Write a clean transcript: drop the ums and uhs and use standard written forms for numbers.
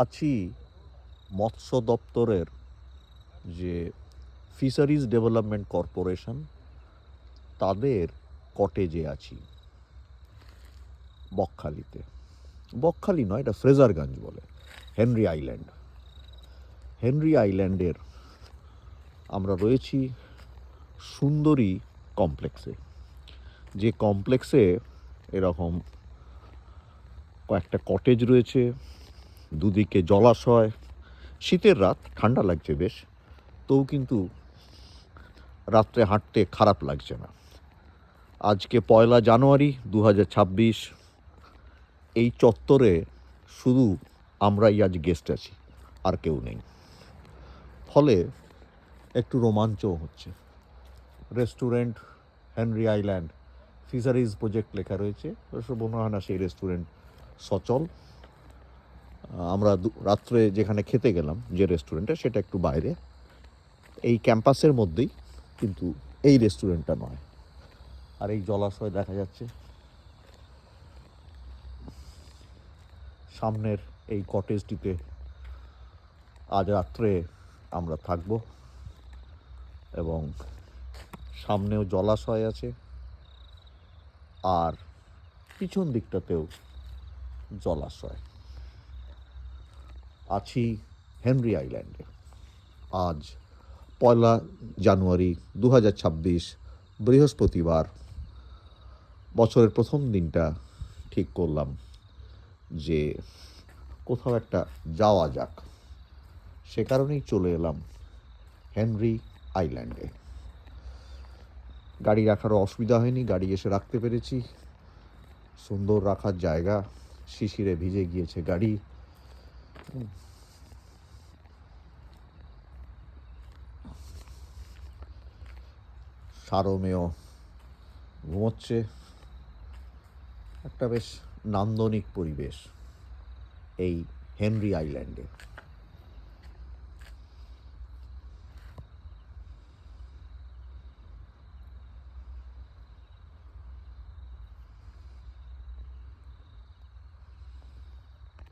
আছি মৎস্য দপ্তরের যে ফিশারিজ ডেভেলপমেন্ট কর্পোরেশন তাদের কটেজে আছি বকখালিতে। বকখালি নয়, এটা ফ্রেজারগঞ্জ বলে, হেনরি আইল্যান্ড। হেনরি আইল্যান্ডের আমরা রয়েছি সুন্দরী কমপ্লেক্সে, যে কমপ্লেক্সে এরকম কয়েকটা কটেজ রয়েছে, দুদিকে জলাশয়। শীতের রাত, ঠান্ডা লাগছে বেশ, তবু কিন্তু রাত্রে হাঁটতে খারাপ লাগছে না। আজকে 1 জানুয়ারি 2026। এই চত্বরে শুধু আমরাই আজ গেস্ট আছি, আর কেউ নেই, ফলে একটু রোমাঞ্চও হচ্ছে। Restaurant Henry island fisheries project লেখা রয়েছে, অবশ্য মনে হয় না সেই রেস্টুরেন্ট সচল। আমরা রাত্রে যেখানে খেতে গেলাম, যে রেস্টুরেন্টে, সেটা একটু বাইরে, এই ক্যাম্পাসের মধ্যেই, কিন্তু এই রেস্টুরেন্টটা নয়। আর এই জলাশয় দেখা যাচ্ছে, সামনের এই কটেজটিতে আজ রাত্রে আমরা থাকব, এবং সামনেও জলাশয় আছে, আর পিছন দিকটাতেও জলাশয়। আছি হেনরি আইল্যান্ডে। আজ 1 জানুয়ারি 2026, বৃহস্পতিবার। বছরের প্রথম দিনটা ঠিক করলাম যে কোথাও একটা যাওয়া যাক, সে কারণেই চলে এলাম হেনরি আইল্যান্ডে। গাড়ি রাখারও অসুবিধা হয়নি, গাড়ি এসে রাখতে পেরেছি। সুন্দর রাখার জায়গা, শিশিরে ভিজে গিয়েছে গাড়ি। সারমেয় ঘুমোচ্ছে। একটা বেশ নান্দনিক পরিবেশ এই হেনরি আইল্যান্ডে।